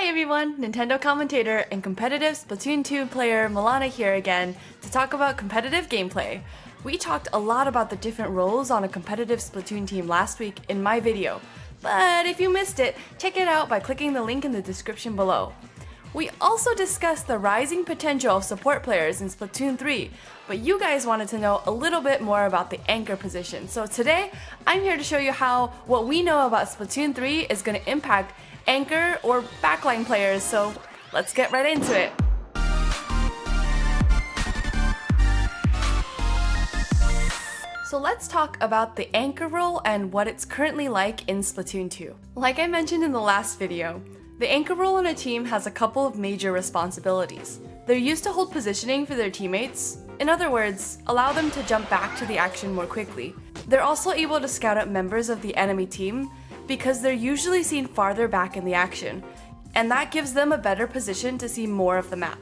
Hi everyone, Nintendo commentator and competitive Splatoon 2 player Mellana here again to talk about competitive gameplay. We talked a lot about the different roles on a competitive Splatoon team last week in my video, but if you missed it, check it out by clicking the link in the description below. We also discussed the rising potential of support players in Splatoon 3, but you guys wanted to know a little bit more about the anchor position. So today, I'm here to show you how what we know about Splatoon 3 is going to impact anchor or backline players, so let's get right into it. So let's talk about the anchor role and what it's currently like in Splatoon 2. Like I mentioned in the last video, the anchor role on a team has a couple of major responsibilities. They're used to hold positioning for their teammates. In other words, allow them to jump back to the action more quickly. They're also able to scout out members of the enemy team because they're usually seen farther back in the action, and that gives them a better position to see more of the map.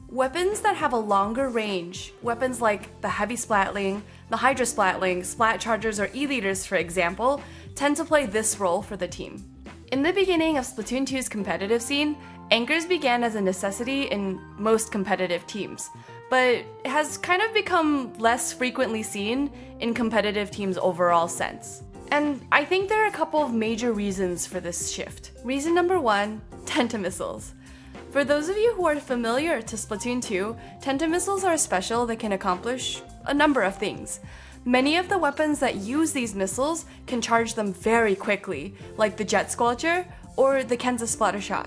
Weapons that have a longer range, weapons like the heavy splatling, the hydra splatling, splat chargers, or e-leaders for example, tend to play this role for the team. In the beginning of Splatoon 2's competitive scene, anchors began as a necessity in most competitive teams, but it has kind of become less frequently seen in competitive teams' overall sense. And I think there are a couple of major reasons for this shift. Reason number one, Tenta Missiles. For those of you who are familiar to Splatoon 2, Tenta Missiles are special that can accomplish a number of things. Many of the weapons that use these missiles can charge them very quickly, like the Jet Squelcher or the Kenza Splatter Shot.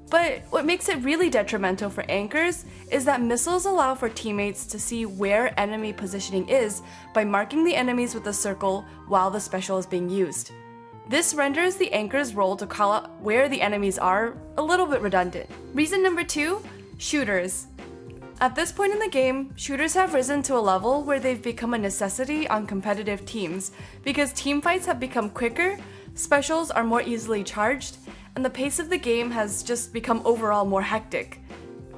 But what makes it really detrimental for anchors is that missiles allow for teammates to see where enemy positioning is by marking the enemies with a circle while the special is being used. This renders the anchor's role to call out where the enemies are a little bit redundant. Reason number two, shooters. At this point in the game, shooters have risen to a level where they've become a necessity on competitive teams because teamfights have become quicker, specials are more easily charged, and the pace of the game has just become overall more hectic.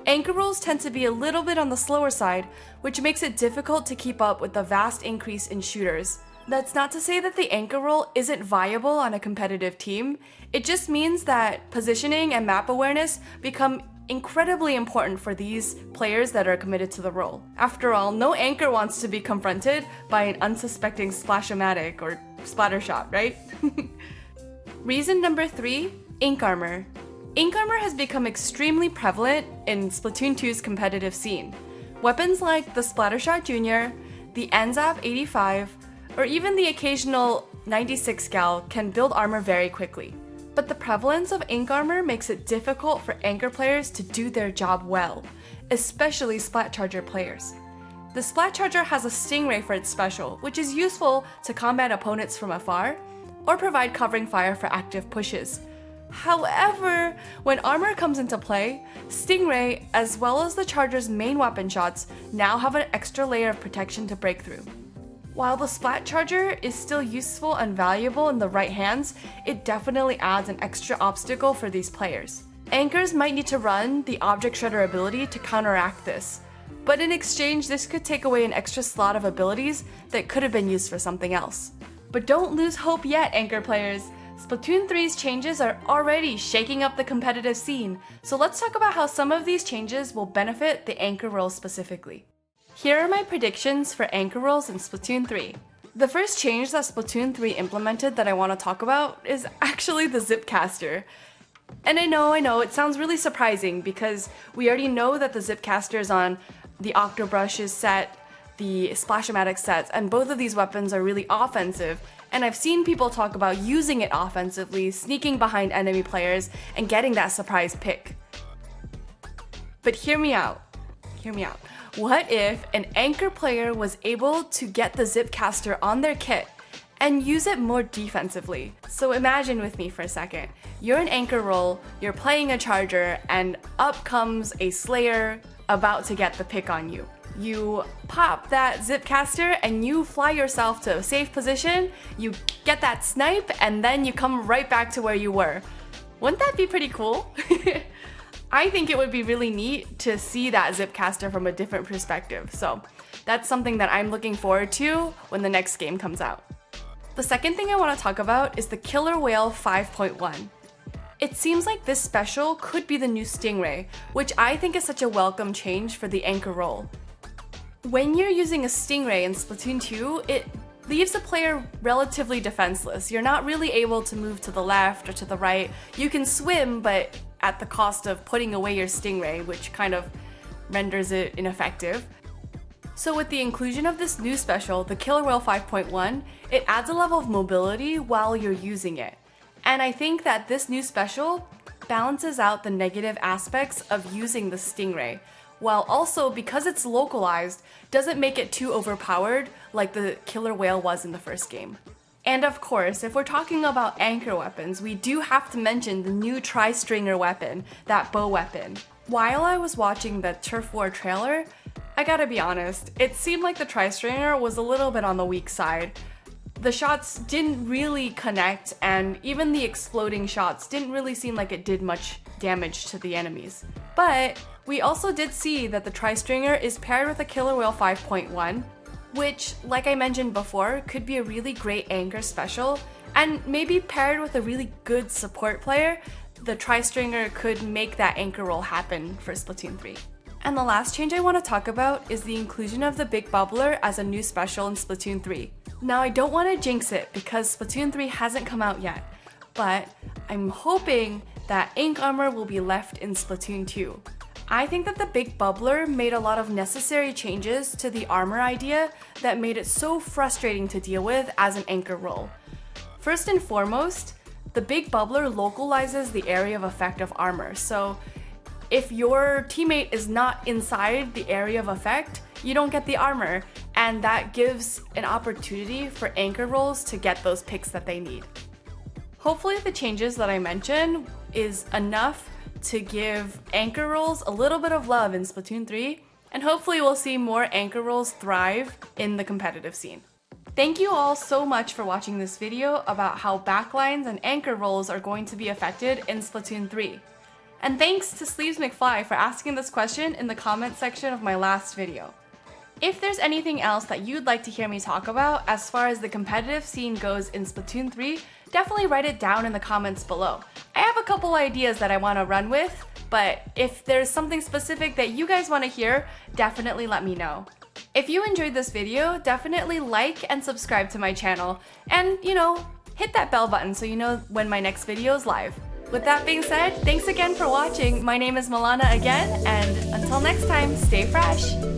Anchor roles tend to be a little bit on the slower side, which makes it difficult to keep up with the vast increase in shooters. That's not to say that the anchor role isn't viable on a competitive team, it just means that positioning and map awareness become incredibly important for these players that are committed to the role. After all, no anchor wants to be confronted by an unsuspecting Splash-O-Matic or Splatter Shot, right? Reason number three, ink armor. Ink armor has become extremely prevalent in Splatoon 2's competitive scene. Weapons like the Splatter Shot Jr., the NZAP 85, or even the occasional 96 gal can build armor very quickly. But the prevalence of ink armor makes it difficult for anchor players to do their job well, especially Splat Charger players. The Splat Charger has a Stingray for its special, which is useful to combat opponents from afar, or provide covering fire for active pushes. However, when armor comes into play, Stingray, as well as the Charger's main weapon shots, now have an extra layer of protection to break through. While the Splat Charger is still useful and valuable in the right hands, it definitely adds an extra obstacle for these players. Anchors might need to run the Object Shredder ability to counteract this, but in exchange this could take away an extra slot of abilities that could have been used for something else. But don't lose hope yet, anchor players! Splatoon 3's changes are already shaking up the competitive scene, so let's talk about how some of these changes will benefit the anchor role specifically. Here are my predictions for anchor roles in Splatoon 3. The first change that Splatoon 3 implemented that I want to talk about is actually the Zipcaster. And I know, it sounds really surprising because we already know that the Zipcaster is on the Octobrush's set, the Splash-O-Matic sets, and both of these weapons are really offensive, and I've seen people talk about using it offensively, sneaking behind enemy players, and getting that surprise pick. But hear me out. What if an anchor player was able to get the Zipcaster on their kit and use it more defensively? So imagine with me for a second. You're an anchor role, you're playing a charger, and up comes a Slayer about to get the pick on you. You pop that Zipcaster and you fly yourself to a safe position, you get that snipe, and then you come right back to where you were. Wouldn't that be pretty cool? I think it would be really neat to see that Zipcaster from a different perspective, so that's something that I'm looking forward to when the next game comes out. The second thing I want to talk about is the Killer Whale 5.1. It seems like this special could be the new Stingray, which I think is such a welcome change for the anchor role. When you're using a Stingray in Splatoon 2, it leaves the player relatively defenseless. You're not really able to move to the left or to the right. You can swim, but at the cost of putting away your Stingray, which kind of renders it ineffective. So with the inclusion of this new special, the Killer Whale 5.1, it adds a level of mobility while you're using it. And I think that this new special balances out the negative aspects of using the Stingray, while also, because it's localized, doesn't make it too overpowered like the Killer Whale was in the first game. And of course, if we're talking about anchor weapons, we do have to mention the new TriStringer weapon, that bow weapon. While I was watching the Turf War trailer, I gotta be honest, it seemed like the TriStringer was a little bit on the weak side. The shots didn't really connect, and even the exploding shots didn't really seem like it did much damage to the enemies. But we also did see that the TriStringer is paired with a Killer Whale 5.1, which, like I mentioned before, could be a really great anchor special, and maybe paired with a really good support player, the TriStringer could make that anchor role happen for Splatoon 3. And the last change I want to talk about is the inclusion of the Big Bubbler as a new special in Splatoon 3. Now, I don't want to jinx it because Splatoon 3 hasn't come out yet, but I'm hoping that ink armor will be left in Splatoon 2. I think that the Big Bubbler made a lot of necessary changes to the armor idea that made it so frustrating to deal with as an anchor role. First and foremost, the Big Bubbler localizes the area of effect of armor, so if your teammate is not inside the area of effect, you don't get the armor, and that gives an opportunity for anchor roles to get those picks that they need. Hopefully the changes that I mentioned is enough to give anchor roles a little bit of love in Splatoon 3, and hopefully we'll see more anchor roles thrive in the competitive scene. Thank you all so much for watching this video about how backlines and anchor roles are going to be affected in Splatoon 3. And thanks to Sleeves McFly for asking this question in the comment section of my last video. If there's anything else that you'd like to hear me talk about as far as the competitive scene goes in Splatoon 3, definitely write it down in the comments below. I have a couple ideas that I want to run with, but if there's something specific that you guys want to hear, definitely let me know. If you enjoyed this video, definitely like and subscribe to my channel, and hit that bell button so you know when my next video is live. With that being said, thanks again for watching. My name is Mellana again, and until next time, stay fresh!